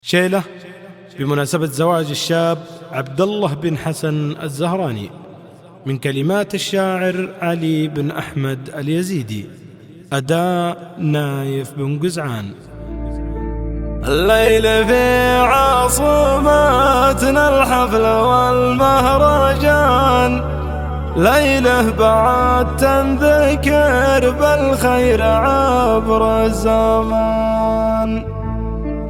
شيلة بمناسبة زواج الشاب عبد الله بن حسن الزهراني، من كلمات الشاعر علي بن أحمد اليزيدي، أداء نايف بن قزعان. الليل في عاصمتنا الحفل والمهرجان، ليله بعد تنذكر بالخير عبر الزمان.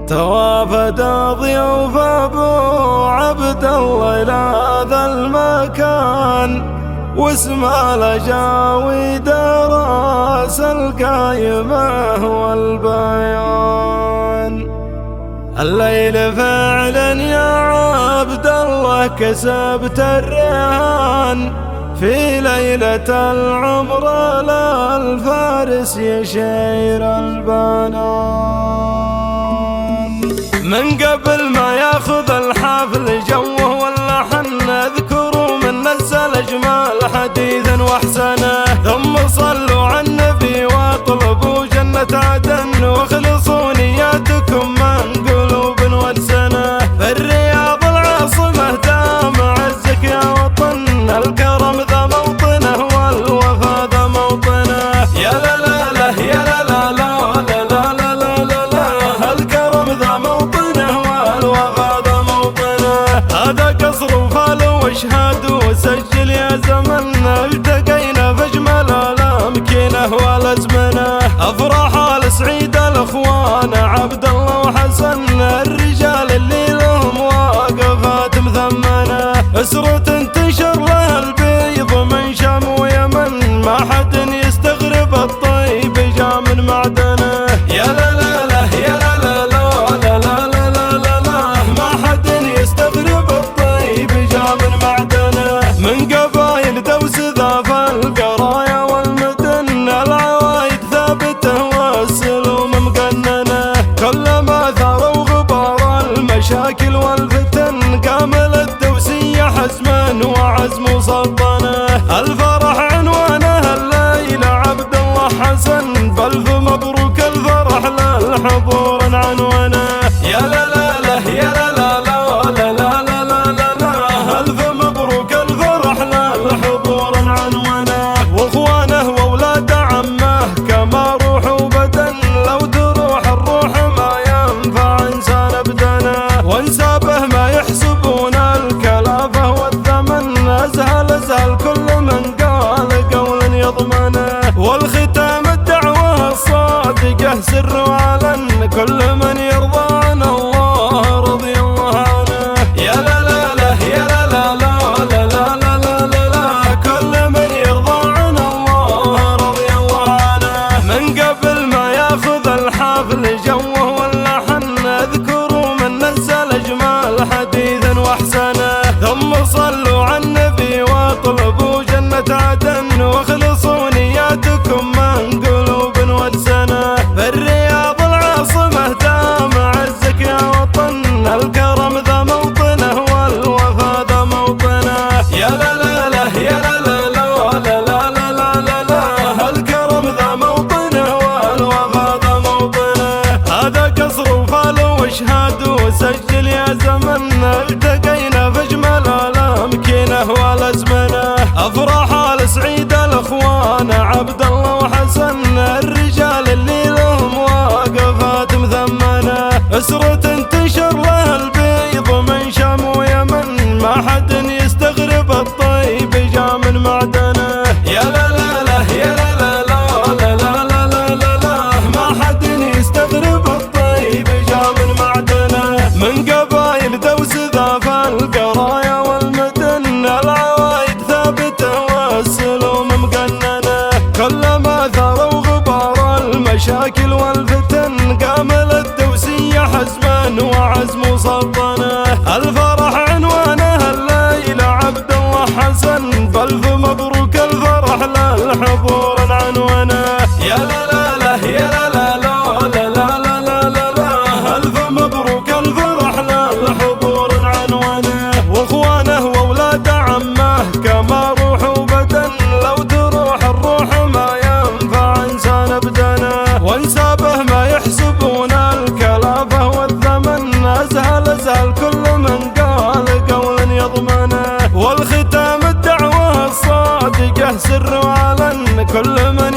توافد ضيوف ابو عبد الله الى ذا المكان، واسم الاجاويد راس القايمه والبيان. الليل فعلا يا عبد الله كسبت الرهان، في ليلة العمر للفارس يشير البنان. من قبل ما ياخذ الحفل جوه واللحن اذكروا من نزل اجمال حديثا واحسنه، ثم صلوا على النبي واطلبوا جنة عدن، واخلصوا نياتكم من قلوب والسنه. في الرياض العاصمة دام عزك يا وطن، الكرم ذا موطنه والوفا ذا موطنه. يا لا لا لا يا لا لا لا لا لا لا لا لا، الكرم ذا موطنه والوفا ذا موطنه. هذا قصر وفال واشهاد وسجل يا زمن، التقينا في اجمل الامكنه والازمنه. افراح السعيد الاخوان عبد الله وحسن، الرجال اللي لهم واقفات مثمنه. اسرة تنشر لها البيض من شام ويمن، ما حد يستغرب الطيب جا من معدنه. يا لا لا لا يا لا لا لا لا لا لا لا لا، ما حد يستغرب الطيب جا من معدنه. من قبايل دوس ذا القرايا والمدن، العوايد ثابته والسلوم مقننه. كلما ثاروا غبار المشاكل والفتن، كامل الدوسية حزما وعزم سلطنه. الفرح عنوانه الليلة عبد الله حسن، فالف مبروك الفرح للحضور عنوانه. يا لا لا لا يا لا لا لا لا لا لا لا لا، الف مبروك الفرح للحضور عنوانه. واخوانه واولاد عمه كما روح وبدن، لو تروح الروح ما ينفع انسان ابدنه. وانسابه ما يحسبون الكلافه والثمن، ازهل ازهل كل من قال قول يضمنه. والختام الدعوه الصادقه سر وعلن، كل من يرضى عن الله رضي الله عنه. يا لا لا لا يا لا لا لا لا لا لا لا لا، كل من يرضى عن الله رضي الله عنه. من قبل ما ياخذ الحفل جوه واللحن اذكروا من نزل اجمال حديثا واحسنه، ثم صلوا على النبي واطلبوا جنة عدن، واخلصوا نياتكم من قلوب والسنه. في الرياض العاصمة دام عزك يا وطن، الكرم ذا موطنه والوفا ذا موطنه. يا لا لا لا يا لا لا لا لا لا لا لا لا، الكرم ذا موطنه والوفا ذا موطنه. هذا قصر وفال واشهاد وسجل يا زمن، التقينا في اجمل الامكنه والازمنه. افراح السعيد الاخوان عبد الله وحسن، الرجال اللي لهم واقفات مثمنه. اسرة تنشر لها البيض من شام ويمن، ما حد يستغرب الطيب جا من معدنه. يا لا لا لا يا لا لا لا لا لا لا لا لا، ما حد يستغرب الطيب جا من معدنه. من قبايل دوس ذا القرايا والمدن، العوايد ثابته والسلوم مقننه. كلما ثاروا غبار المشاكل والفتن، كامل الدوسية حزما وعزم سلطنه. الفرح عنوانه الليلة عبد الله حسن، فالف مبروك الفرح للحضور عنوانه. يا لا لا لا يا لا لا لا لا لا لا لا لا، الف مبروك الفرح للحضور عنوانه. واخوانه واولاد عمه كما روح وبدن، لو تروح الروح ما ينفع انسان ابدنه. وانسابه ما يحسبون الكلافه والثمن، سر وعلن كل من